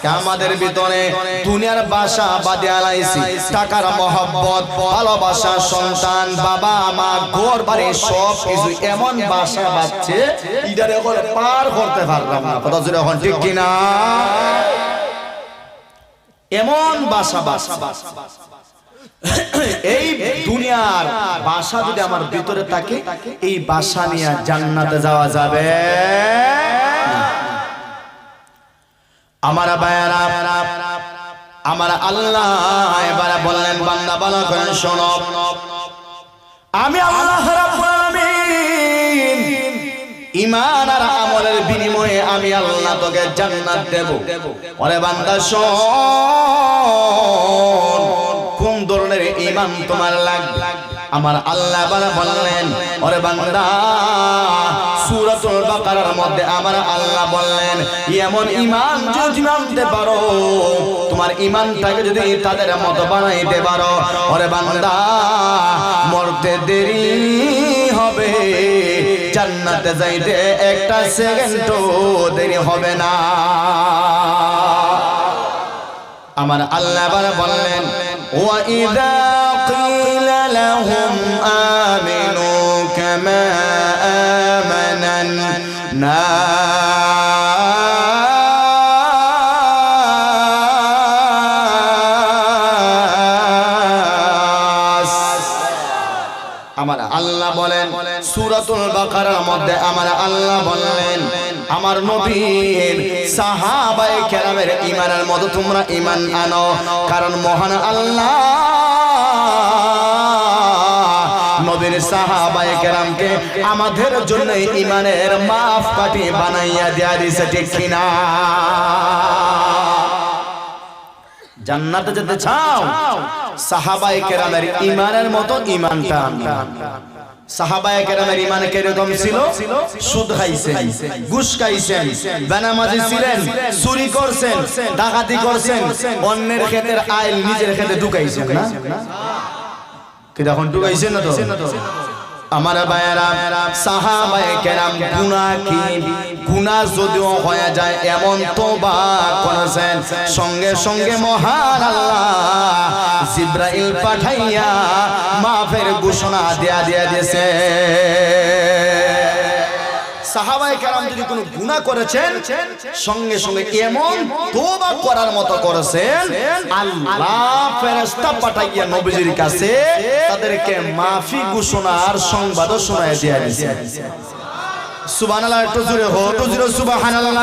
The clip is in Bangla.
আজকে আমাদের ভিতরে দুনিয়ার বাসা বাদে আলাইছি, টাকার মহব্বত, ভালোবাসা, সন্তান, বাবা মা, ঘর বাড়ি সব কিছু এমন বাসা বাঁধছে ইটারে এখন পার করতে পারলাম না। কথা জোরে এখন ঠিক কিনা? এমন বাসা এই দুনিয়ার বাসা যদি আমার ভিতরে থাকে, এই বাসা নিয়ে জান্নাতে যাওয়া যাবে। আমার বায়ারা, আমার আল্লাহ এবারে বললেন বান্দা ভালো করে শোনো, আমি আল্লাহ রাব্বুল আলামিন ঈমান আর আমলের বিনিময়ে আমি আল্লাহ তোকে জান্নাত দেব। ওরে বান্দা শোন, কোন ধরনের ঈমান তোমার লাগবে? আমার আল্লাহ বললেন ওরে বান্দা, সূরাতুল বাকারার মধ্যে আমার আল্লাহ বললেন এমন ঈমান যদি আনতে পারো, তোমার ঈমানটাকে যদি তাদের মতো বানাইতে পারো, ওরে বান্দা মরতে দেরি হবে, জান্নাতে যাইতে একটা সেকেন্ডও দেরি হবে না। আমার আল্লাহ বললেন ওয়া ইযা কিলা লাহুম আমিনু কামা আমানান নাস। আমার আল্লাহ বলেন সূরাতুল বাকারার মধ্যে আমার আল্লাহ বললেন আমার নবীর সাহাবায়ে কেরামের ঈমানের মতো তোমরা ঈমান আনো, কারণ মহান আল্লাহ নবীর সাহাবায়ে কেরামকে আমাদের জন্য ঈমানের মাপকাঠি বানাইয়া দেয়া দিয়েছে, ঠিক কিনা? জান্নাতে যেতে চাও, সাহাবায়ে কেরামের ঈমানের মতো ঈমানটা আনবা। সাহাবায়ে কেরামের ঈমান কিরকম ছিল? সুদ খাইছেন, ঘুষ খাইছেন, বেনামাজি ছিলেন, চুরি করছেন, ডাকাতি করছেন, অন্যের ক্ষেতের আইল নিজের ক্ষেতে ঢুকাইছেন না? কি এখন ঢুকাইছেন না তো? আমার ভাইয়েরা, সাহাবায়ে কেরাম গুনাহ যদিও হয়ে যায় এমন তওবা করেছেন, সঙ্গে সঙ্গে মহান আল্লাহ জিবরাইল পাঠাইয়া মাফের ঘোষণা দিয়া দিয়েছে। সাহাবায়ে কেরাম যদি কোনো গুনাহ করেছেন, সঙ্গে সঙ্গে এমন তওবা করার মতো করেছেন, আল্লাহ ফেরেশতা পাঠাইয়া নবীজির কাছে তাদেরকে মাফি ঘোষণার সংবাদও শোনায় দিয়া দিয়েছে। সুবহানাল্লাহ, একটু জোরে হো, একটু জোরে সুবহানাল্লাহ।